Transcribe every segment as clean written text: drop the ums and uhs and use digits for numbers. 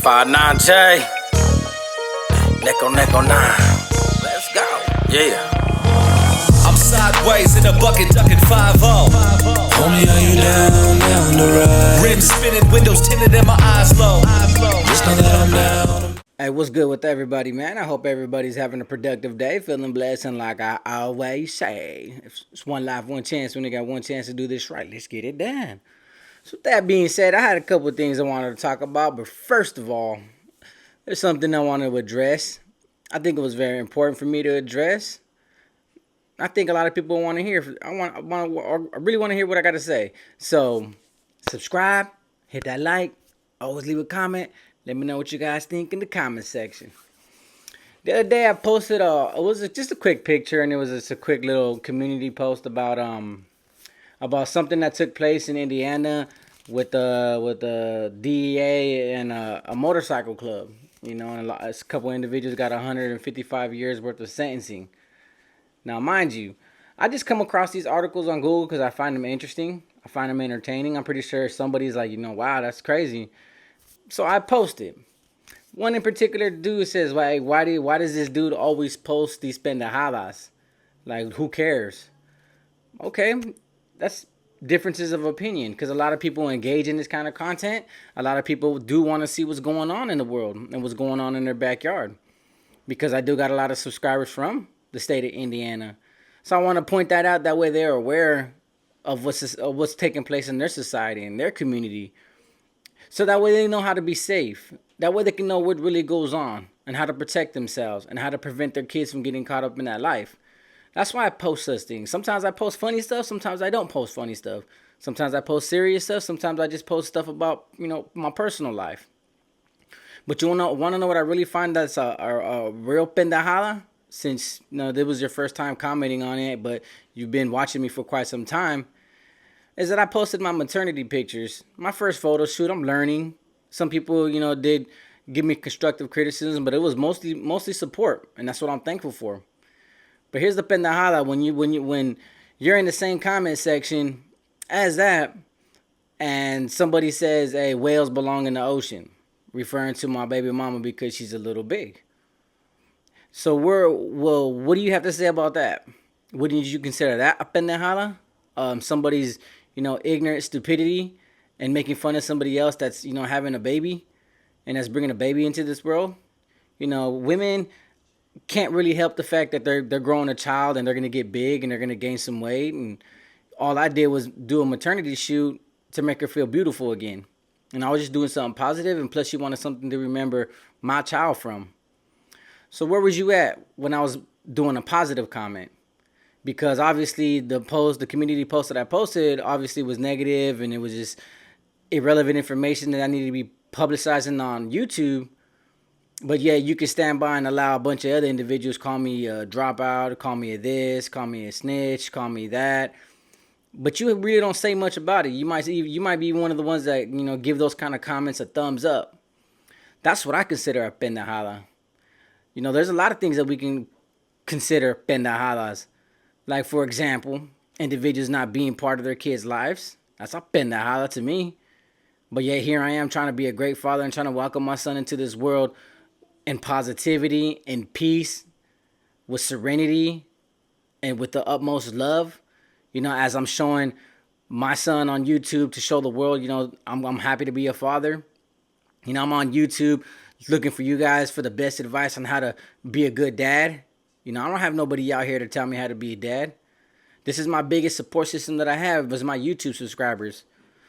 5-9J, neck on 9. Let's go. Yeah. I'm sideways in a bucket ducking 5-0. Homie, are you down the ride? Rims spinning, windows tinted and my eyes low. Just know that I'm down. Hey, what's good with everybody, man? I hope everybody's having a productive day, feeling blessed, and like I always say, it's one life, one chance. When they got one chance to do this right, let's get it done. So with that being said, I had a couple of things I wanted to talk about, but first of all, there's something I wanted to address. I think it was very important for me to address. I think a lot of people want to hear. I really want to hear what I got to say. So, subscribe, hit that like, always leave a comment. Let me know what you guys think in the comment section. The other day I posted it was just a quick picture, and it was just a quick little community post about something that took place in Indiana with the DEA and a motorcycle club. You know, and a couple individuals got 155 years worth of sentencing. Now, mind you, I just come across these articles on Google because I find them interesting. I find them entertaining. I'm pretty sure somebody's like, wow, that's crazy. So I posted. One in particular dude says, why does this dude always post these pendejadas? Like, who cares? Okay, that's differences of opinion, because a lot of people engage in this kind of content. A lot of people do want to see what's going on in the world and what's going on in their backyard, because I do got a lot of subscribers from the state of Indiana. So I want to point that out. That way they're aware of what's taking place in their society and their community. So that way they know how to be safe. That way they can know what really goes on and how to protect themselves and how to prevent their kids from getting caught up in that life. That's why I post such things. Sometimes I post funny stuff. Sometimes I don't post funny stuff. Sometimes I post serious stuff. Sometimes I just post stuff about, my personal life. But you want to know what I really find that's a real pendejada? Since, this was your first time commenting on it, but you've been watching me for quite some time, is that I posted my maternity pictures. My first photo shoot, I'm learning. Some people, did give me constructive criticism, but it was mostly support, and that's what I'm thankful for. But here's the pendejada: when you're in the same comment section as that, and somebody says, "Hey, whales belong in the ocean," referring to my baby mama because she's a little big. So what do you have to say about that? Wouldn't you consider that a pendejada? Somebody's ignorant stupidity and making fun of somebody else that's having a baby and that's bringing a baby into this world. Women can't really help the fact that they're growing a child and they're gonna get big and they're gonna gain some weight, and all I did was do a maternity shoot to make her feel beautiful again. And I was just doing something positive, and plus she wanted something to remember my child from. So where was you at when I was doing a positive comment? Because obviously the community post that I posted obviously was negative, and it was just irrelevant information that I needed to be publicizing on YouTube. But yeah, you can stand by and allow a bunch of other individuals call me a dropout, call me a this, call me a snitch, call me that. But you really don't say much about it. You might be one of the ones that give those kind of comments a thumbs up. That's what I consider a pendejada. There's a lot of things that we can consider pendejadas. Like, for example, individuals not being part of their kids' lives. That's a pendejada to me. But yet here I am trying to be a great father and trying to welcome my son into this world in positivity, in peace, with serenity, and with the utmost love. As I'm showing my son on YouTube to show the world, I'm happy to be a father. I'm on YouTube looking for you guys for the best advice on how to be a good dad. I don't have nobody out here to tell me how to be a dad. This is my biggest support system that I have, was my YouTube subscribers.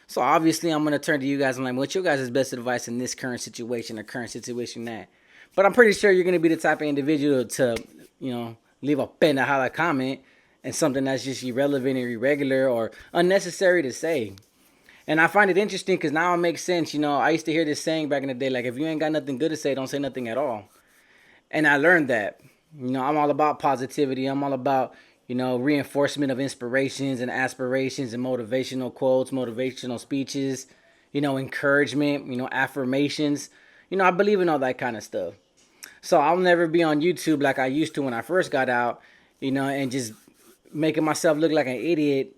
So obviously I'm going to turn to you guys. I'm like, what's your guys' best advice in this current situation or current situation that? But I'm pretty sure you're going to be the type of individual to, leave a pendejada comment and something that's just irrelevant or irregular or unnecessary to say. And I find it interesting because now it makes sense. I used to hear this saying back in the day, like, if you ain't got nothing good to say, don't say nothing at all. And I learned that. I'm all about positivity. I'm all about, reinforcement of inspirations and aspirations and motivational quotes, motivational speeches, encouragement, affirmations. I believe in all that kind of stuff. So I'll never be on YouTube like I used to when I first got out, and just making myself look like an idiot,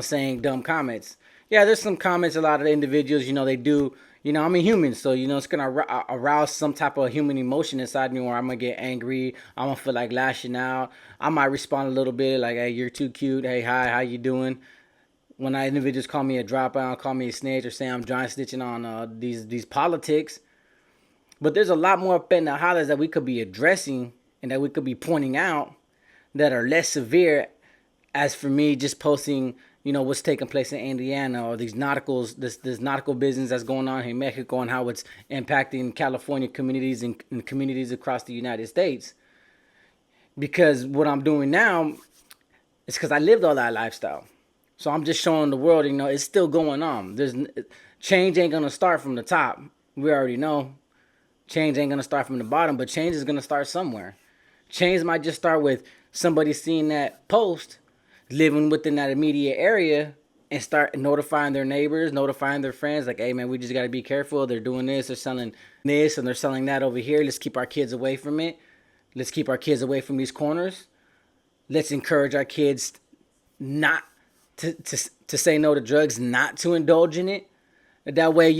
saying dumb comments. Yeah, there's some comments, a lot of individuals, they do, You know, I'm a human, so you know it's gonna arouse some type of human emotion inside me, where I'm gonna get angry. I'm gonna feel like lashing out. I might respond a little bit, like, "Hey, you're too cute. Hey, hi, how you doing?" When individuals call me a dropout, call me a snitch, or say I'm dry snitching on these politics. But there's a lot more pendejadas that we could be addressing and that we could be pointing out that are less severe, as for me just posting, you know, what's taking place in Indiana, or these nauticals, this nautical business that's going on in Mexico, and how it's impacting California communities and communities across the United States. Because what I'm doing now is because I lived all that lifestyle. So I'm just showing the world, you know, it's still going on. There's change ain't gonna start from the top. We already know change ain't gonna start from the bottom, but change is gonna start somewhere. Change might just start with somebody seeing that post, living within that immediate area, and start notifying their neighbors, notifying their friends, like, "Hey man, we just gotta be careful. They're doing this, they're selling this, and they're selling that over here. Let's keep our kids away from it. Let's keep our kids away from these corners. Let's encourage our kids not to say no to drugs, not to indulge in it. That way,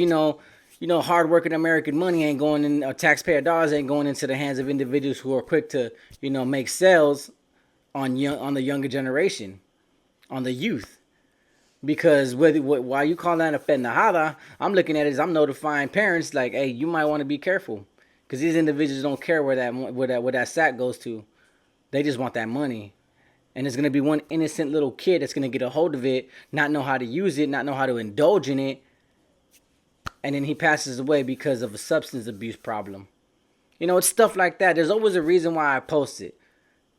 hardworking American money ain't going in, or taxpayer dollars ain't going into the hands of individuals who are quick to, make sales on the younger generation, on the youth." Because why you call that a pendejada, I'm looking at it as I'm notifying parents, like, "Hey, you might want to be careful, because these individuals don't care where that sack goes to. They just want that money." And there's going to be one innocent little kid that's going to get a hold of it, not know how to use it, not know how to indulge in it, and then he passes away because of a substance abuse problem. It's stuff like that. There's always a reason why I post it.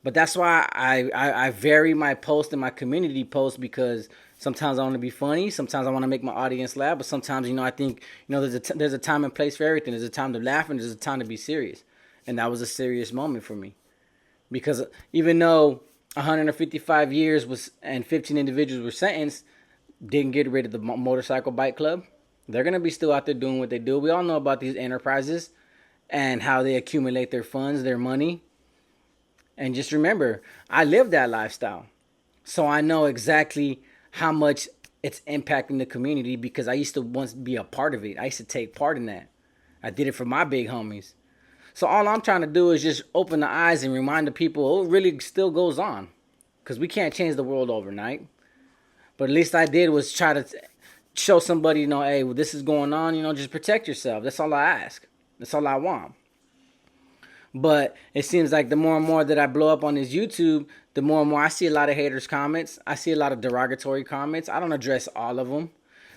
But that's why I vary my post and my community post, because sometimes I want to be funny. Sometimes I want to make my audience laugh. But sometimes, I think, there's a time and place for everything. There's a time to laugh and there's a time to be serious. And that was a serious moment for me. Because even though 155 years and 15 individuals were sentenced, didn't get rid of the motorcycle bike club. They're going to be still out there doing what they do. We all know about these enterprises and how they accumulate their funds, their money. And just remember, I lived that lifestyle. So I know exactly how much it's impacting the community, because I used to once be a part of it. I used to take part in that. I did it for my big homies. So all I'm trying to do is just open the eyes and remind the people, oh, it really still goes on. Because we can't change the world overnight. But at least I did was try to show somebody, hey, well, this is going on, just protect yourself. That's all I ask. That's all I want. But it seems like the more and more that I blow up on this YouTube, the more and more I see a lot of haters' comments. I see a lot of derogatory comments. I don't address all of them.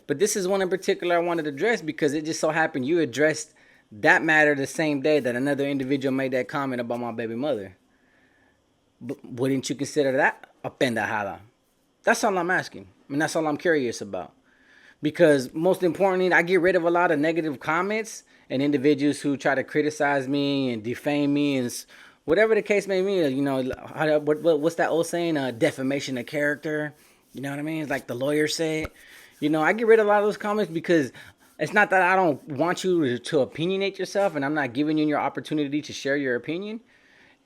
But this is one in particular I wanted to address, because it just so happened you addressed that matter the same day that another individual made that comment about my baby mother. But wouldn't you consider that a pendejada? That's all I'm asking. That's all I'm curious about. Because most importantly, I get rid of a lot of negative comments and individuals who try to criticize me and defame me and whatever the case may be. What's that old saying? Defamation of character. You know what I mean? It's like the lawyer said. I get rid of a lot of those comments, because it's not that I don't want you to opinionate yourself and I'm not giving you your opportunity to share your opinion.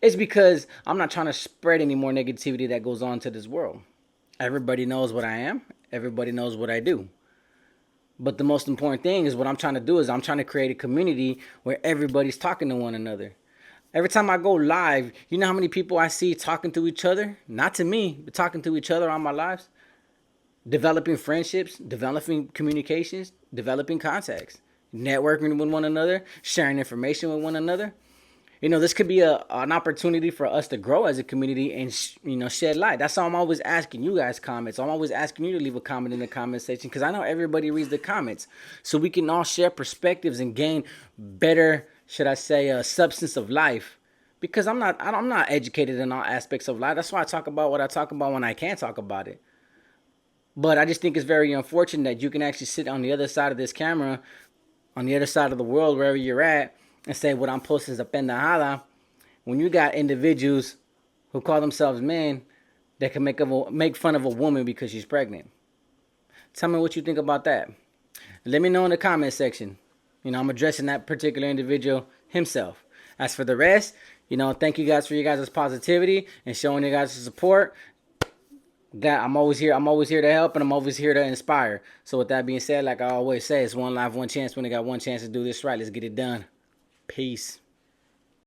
It's because I'm not trying to spread any more negativity that goes on to this world. Everybody knows what I am. Everybody knows what I do. But the most important thing is what I'm trying to do is I'm trying to create a community where everybody's talking to one another. Every time I go live, you know how many people I see talking to each other? Not to me, but talking to each other on my lives. Developing friendships, developing communications, developing contacts, networking with one another, sharing information with one another. This could be an opportunity for us to grow as a community and, shed light. That's why I'm always asking you guys comments. I'm always asking you to leave a comment in the comment section, because I know everybody reads the comments. So we can all share perspectives and gain better, should I say, substance of life. Because I'm not educated in all aspects of life. That's why I talk about what I talk about when I can talk about it. But I just think it's very unfortunate that you can actually sit on the other side of this camera, on the other side of the world, wherever you're at, and say what I'm posting is a pendejada, when you got individuals who call themselves men that can make fun of a woman because she's pregnant. Tell me what you think about that. Let me know in the comment section. I'm addressing that particular individual himself. As for the rest, thank you guys for your guys' positivity and showing you guys' support. That I'm always here. I'm always here to help, and I'm always here to inspire. So with that being said, like I always say, it's one life, one chance. We only got one chance to do this right. Let's get it done. Peace.